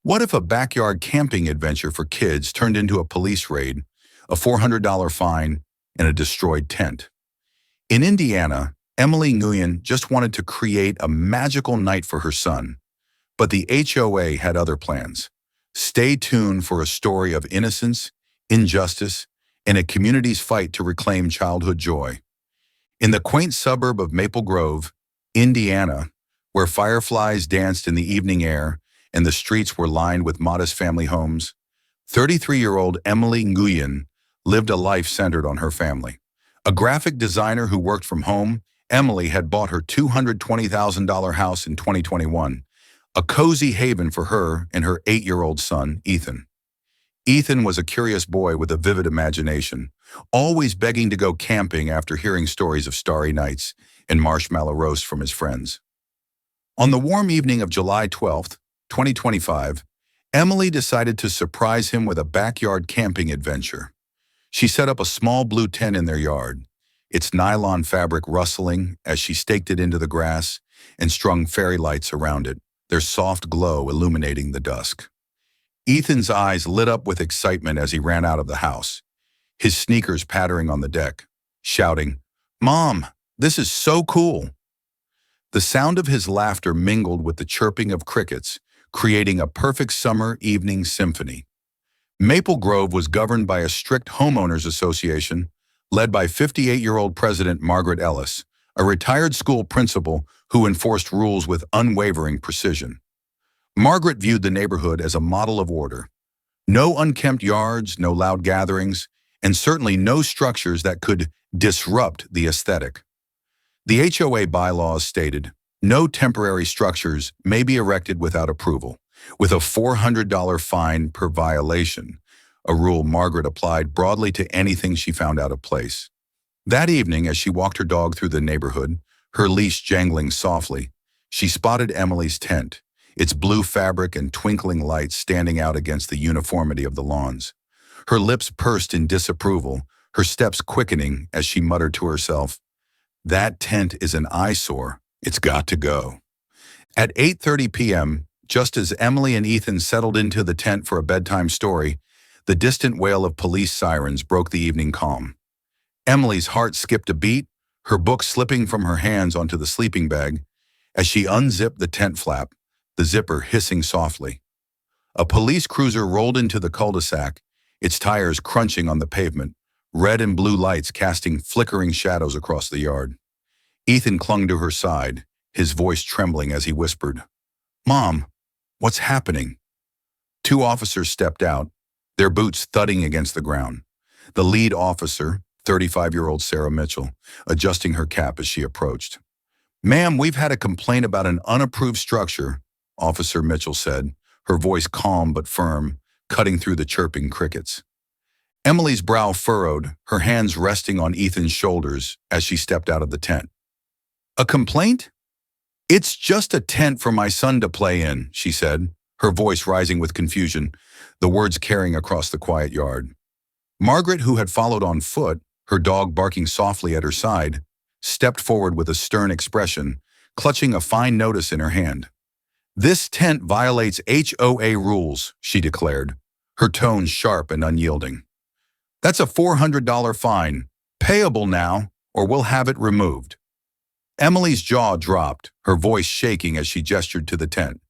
What if a backyard camping adventure for kids turned into a police raid, a $400 fine, and a destroyed tent? In Indiana, Emily Nguyen just wanted to create a magical night for her son, but the HOA had other plans. Stay tuned for a story of innocence, injustice, and a community's fight to reclaim childhood joy. In the quaint suburb of Maple Grove, Indiana, where fireflies danced in the evening air and the streets were lined with modest family homes, 33-year-old Emily Nguyen lived a life centered on her family. A graphic designer who worked from home, Emily had bought her $220,000 house in 2021, a cozy haven for her and her 8-year-old son, Ethan. Ethan was a curious boy with a vivid imagination, always begging to go camping after hearing stories of starry nights and marshmallow roasts from his friends. On the warm evening of July 12, 2025, Emily decided to surprise him with a backyard camping adventure. She set up a small blue tent in their yard, its nylon fabric rustling as she staked it into the grass and strung fairy lights around it, their soft glow illuminating the dusk. Ethan's eyes lit up with excitement as he ran out of the house, his sneakers pattering on the deck, shouting, "Mom, this is so cool!" The sound of his laughter mingled with the chirping of crickets, creating a perfect summer evening symphony. Maple Grove was governed by a strict homeowners association led by 58-year-old President Margaret Ellis, a retired school principal who enforced rules with unwavering precision. Margaret viewed the neighborhood as a model of order. No unkempt yards, no loud gatherings, and certainly no structures that could disrupt the aesthetic. The HOA bylaws stated, no temporary structures may be erected without approval, with a $400 fine per violation, a rule Margaret applied broadly to anything she found out of place. That evening, as she walked her dog through the neighborhood, her leash jangling softly, she spotted Emily's tent, its blue fabric and twinkling lights standing out against the uniformity of the lawns. Her lips pursed in disapproval, her steps quickening as she muttered to herself, "That tent is an eyesore. It's got to go." At 8:30 p.m., just as Emily and Ethan settled into the tent for a bedtime story, the distant wail of police sirens broke the evening calm. Emily's heart skipped a beat, her book slipping from her hands onto the sleeping bag. As she unzipped the tent flap, the zipper hissing softly. A police cruiser rolled into the cul-de-sac, its tires crunching on the pavement, red and blue lights casting flickering shadows across the yard. Ethan clung to her side, his voice trembling as he whispered, "Mom, what's happening?" Two officers stepped out, their boots thudding against the ground. The lead officer, 35-year-old Sarah Mitchell, adjusting her cap as she approached. "Ma'am, we've had a complaint about an unapproved structure," Officer Mitchell said, her voice calm but firm, cutting through the chirping crickets. Emily's brow furrowed, her hands resting on Ethan's shoulders as she stepped out of the tent. "A complaint? It's just a tent for my son to play in," she said, her voice rising with confusion, the words carrying across the quiet yard. Margaret, who had followed on foot, her dog barking softly at her side, stepped forward with a stern expression, clutching a fine notice in her hand. "This tent violates HOA rules," she declared, her tone sharp and unyielding. "That's a $400 fine, payable now, or we'll have it removed." Emily's jaw dropped, her voice shaking as she gestured to the tent.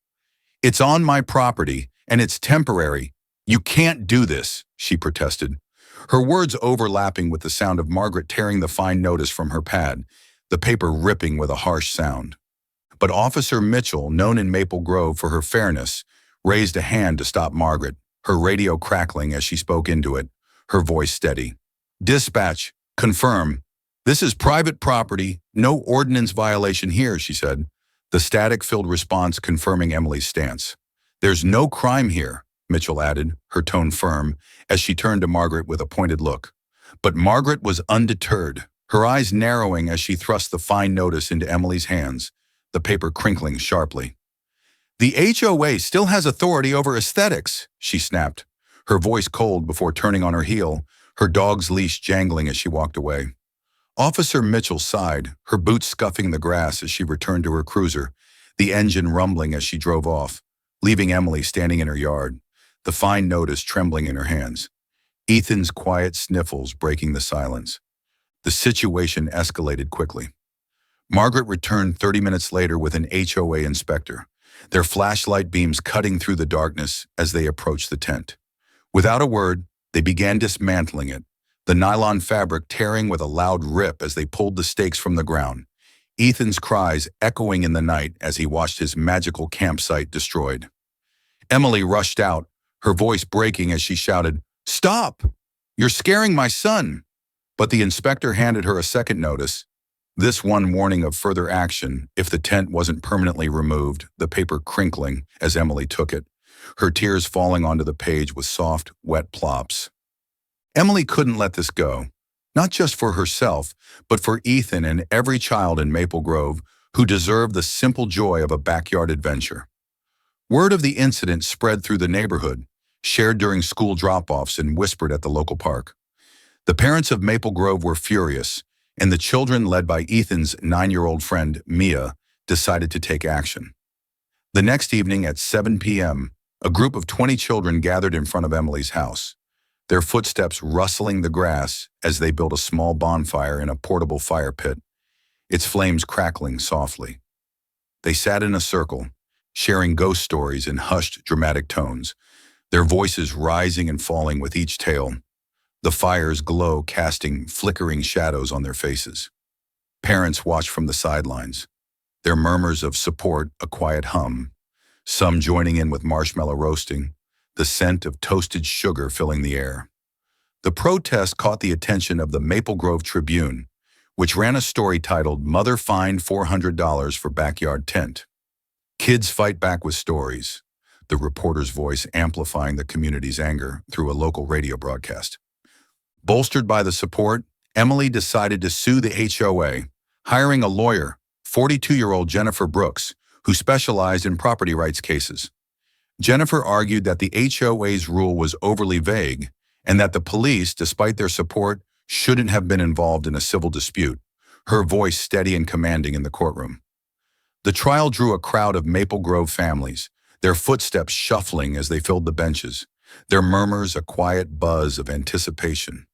"It's on my property, and it's temporary. You can't do this," she protested, her words overlapping with the sound of Margaret tearing the fine notice from her pad, the paper ripping with a harsh sound. But Officer Mitchell, known in Maple Grove for her fairness, raised a hand to stop Margaret, her radio crackling as she spoke into it, her voice steady. "Dispatch, confirm. This is private property, no ordinance violation here," she said, the static-filled response confirming Emily's stance. "There's no crime here," Mitchell added, her tone firm, as she turned to Margaret with a pointed look. But Margaret was undeterred, her eyes narrowing as she thrust the fine notice into Emily's hands, the paper crinkling sharply. "The HOA still has authority over aesthetics," she snapped, her voice cold before turning on her heel, her dog's leash jangling as she walked away. Officer Mitchell sighed, her boots scuffing the grass as she returned to her cruiser, the engine rumbling as she drove off, leaving Emily standing in her yard, the fine notice trembling in her hands. Ethan's quiet sniffles breaking the silence. The situation escalated quickly. Margaret returned 30 minutes later with an HOA inspector, their flashlight beams cutting through the darkness as they approached the tent. Without a word, they began dismantling it, the nylon fabric tearing with a loud rip as they pulled the stakes from the ground, Ethan's cries echoing in the night as he watched his magical campsite destroyed. Emily rushed out, her voice breaking as she shouted, "Stop! You're scaring my son!" But the inspector handed her a second notice, this one warning of further action if the tent wasn't permanently removed, the paper crinkling as Emily took it, her tears falling onto the page with soft, wet plops. Emily couldn't let this go, not just for herself, but for Ethan and every child in Maple Grove who deserved the simple joy of a backyard adventure. Word of the incident spread through the neighborhood, shared during school drop-offs and whispered at the local park. The parents of Maple Grove were furious, and the children, led by Ethan's 9-year-old friend, Mia, decided to take action. The next evening at 7 p.m., a group of 20 children gathered in front of Emily's house, their footsteps rustling the grass as they built a small bonfire in a portable fire pit, its flames crackling softly. They sat in a circle, sharing ghost stories in hushed, dramatic tones, their voices rising and falling with each tale, the fire's glow casting flickering shadows on their faces. Parents watched from the sidelines, their murmurs of support a quiet hum, some joining in with marshmallow roasting, the scent of toasted sugar filling the air. The protest caught the attention of the Maple Grove Tribune, which ran a story titled "Mother Fined $400 for Backyard Tent." Kids fight back with stories, the reporter's voice amplifying the community's anger through a local radio broadcast. Bolstered by the support, Emily decided to sue the HOA, hiring a lawyer, 42-year-old Jennifer Brooks, who specialized in property rights cases. Jennifer argued that the HOA's rule was overly vague and that the police, despite their support, shouldn't have been involved in a civil dispute, her voice steady and commanding in the courtroom. The trial drew a crowd of Maple Grove families, their footsteps shuffling as they filled the benches, their murmurs a quiet buzz of anticipation.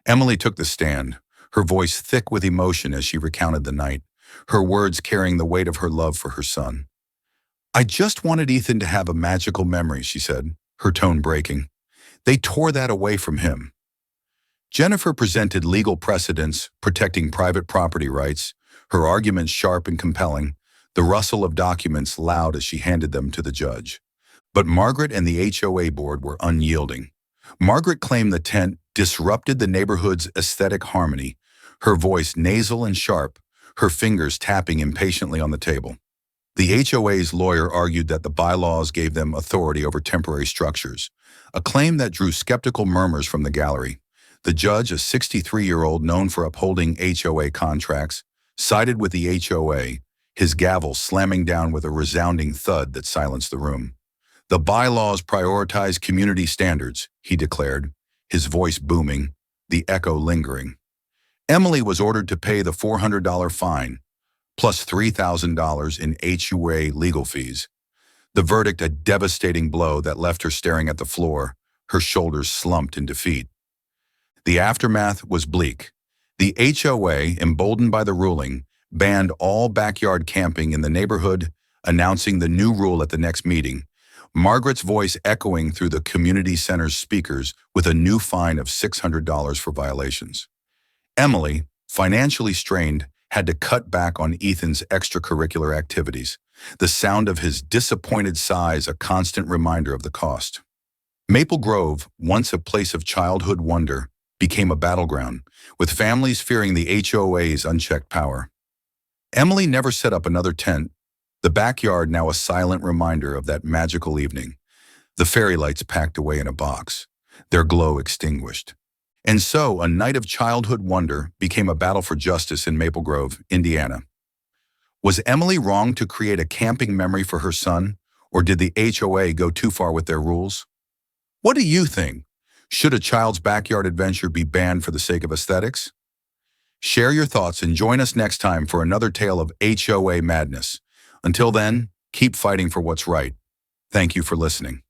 Emily took the stand, her voice thick with emotion as she recounted the night, her words carrying the weight of her love for her son. "I just wanted Ethan to have a magical memory," she said, her tone breaking. "They tore that away from him." Jennifer presented legal precedents protecting private property rights, her arguments sharp and compelling, the rustle of documents loud as she handed them to the judge. But Margaret and the HOA board were unyielding. Margaret claimed the tent disrupted the neighborhood's aesthetic harmony, her voice nasal and sharp, her fingers tapping impatiently on the table. The HOA's lawyer argued that the bylaws gave them authority over temporary structures, a claim that drew skeptical murmurs from the gallery. The judge, a 63-year-old known for upholding HOA contracts, sided with the HOA, his gavel slamming down with a resounding thud that silenced the room. "The bylaws prioritize community standards," he declared, his voice booming, the echo lingering. Emily was ordered to pay the $400 fine, plus $3,000 in HOA legal fees. The verdict a devastating blow that left her staring at the floor, her shoulders slumped in defeat. The aftermath was bleak. The HOA, emboldened by the ruling, banned all backyard camping in the neighborhood, announcing the new rule at the next meeting, Margaret's voice echoing through the community center's speakers with a new fine of $600 for violations. Emily, financially strained, had to cut back on Ethan's extracurricular activities, the sound of his disappointed sighs a constant reminder of the cost. Maple Grove, once a place of childhood wonder, became a battleground, with families fearing the HOA's unchecked power. Emily never set up another tent, the backyard now a silent reminder of that magical evening, the fairy lights packed away in a box, their glow extinguished. And so, a night of childhood wonder became a battle for justice in Maple Grove, Indiana. Was Emily wrong to create a camping memory for her son, or did the HOA go too far with their rules? What do you think? Should a child's backyard adventure be banned for the sake of aesthetics? Share your thoughts and join us next time for another tale of HOA madness. Until then, keep fighting for what's right. Thank you for listening.